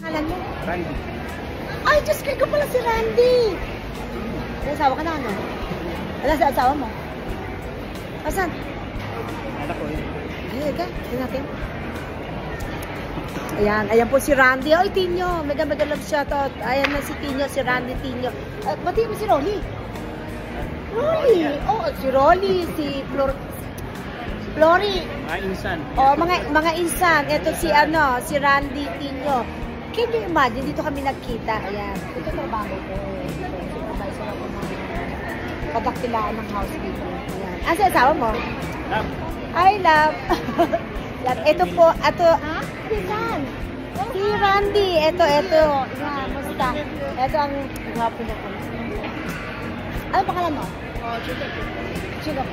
Alam mo? Randy. Ay, Diyos ko, ikaw pala si Randy. May asawa ka na, ano? Wala sa asawa mo? Asan? Anak ko yun. Ay, ka. Tignan natin. Ayan, ayan po si Randy. Ay, Tinyo. Mega love shoutout. Ayan na si Tinyo, si Randy Tinyo. Batiin mo si Rolly. Rolly. Oh, si Rolly, si Flory. Mga insan. Oh, mga insan. Ito si si Randy Tinyo. Can you imagine, dito kami nagkita. Ayan. Ito trabaho ko. Supervisor ako ng kadaktilaan ng house dito. Ayan. Ah, si asawa mo? Love. I love. Ito po, si Randy. Ito. Yan, musta? Ito ang gwapo na po. Ano pangalan mo? Chico.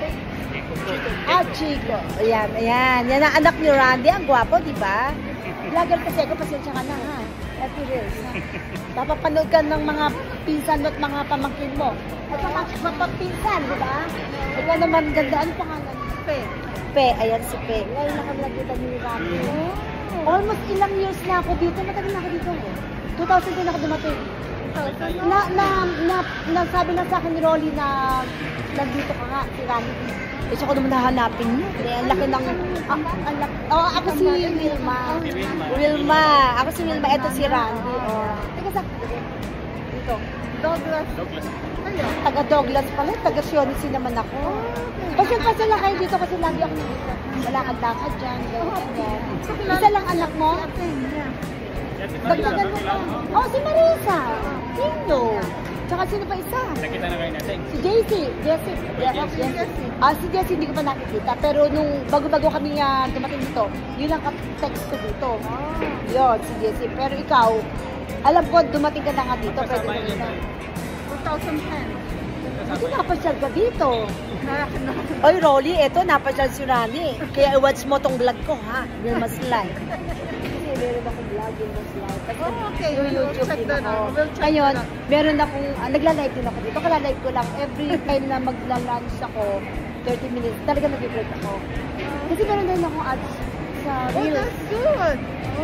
Ah, Chico. Ayan. Yan ang anak ni Randy. Ang gwapo, di ba? Vlogger kasi ako, pasensya ka na, ha? Happy Reels, ha? Papapanood ka ng mga pinsan at mga pamangkin mo. At mga pinsan, di ba? Ikaw naman ganda. Ano pangalan? Pe. Ayan si Pe. Ngayon na kami nakita ni Randy. Almost ilang years na ako dito. Matagal na ako dito. 2010 na ako dumating. Sabi na sa akin ni Rolly na nandito ka nga, si Randy. Gusto ko naman nahanapin niyo. Ang laki ng... ako si Wilma. Ako si Wilma. Ito si Randy. Teka sa... Dito. Douglas. Taga Douglas pala. Taga Sionisi naman ako. Pasal lang kayo dito kasi lagi ako dito. Malakad-lakad dyan. Isa lang anak mo? Dagdagan mo pa. Oh, si Marisa. Sino? Tsaka sino pa isa? Nakita na kayo natin. Si Jessie. Si Jessie hindi ko pa nakikita. Pero nung bago-bago kami dumating dito, yun ang text ko dito. Yun, si Jessie. Pero ikaw, alam ko dumating ka na nga dito. Pwede na dito. 2010. Hindi napasyal ka dito. Oy, Rolly, eto, napasyal si Rani. Kaya i-watch mo tong vlog ko, ha? Wilma's Life. Kasi meron akong vlog, Wilma's Life. Okay. YouTube din ako. Ngayon, meron akong, nagla-live din ako dito. Kala-live ko lang. Every time na magla-lunch ako, 30 minutes, talaga nag-vlog ako. Kasi meron din akong ads sa Reels. That's good.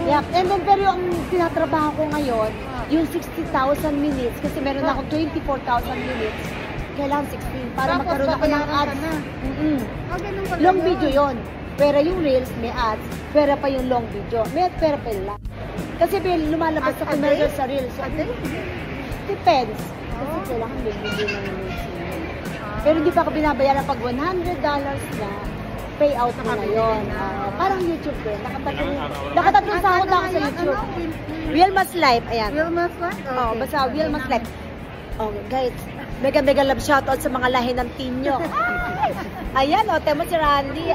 Yeah, and then pero ang tinatrabaho ko ngayon, yung 60,000 minutes, kasi meron akong 24,000 minutes, kailangan 16 para magkaroon ako ng ads. Long video yon. Pero yung Reels, may ads, pera pa yung long video. May pera pa lang. Kasi lumalabas sa commercial sa Reels. Depends. Kasi kailangan may video ng Reels. Pero hindi pa ako binabayaran pag $100 na payout mo na yun. Parang YouTube din. Nakatatlong sahod na ako sa YouTube. Wilma's Life. Ayan. Wilma's Life? Oh, basta Wilma's Life. Oh, guys. Mega love shoutout sa mga lahi ng Tinyo. Ayan, temo si Randy.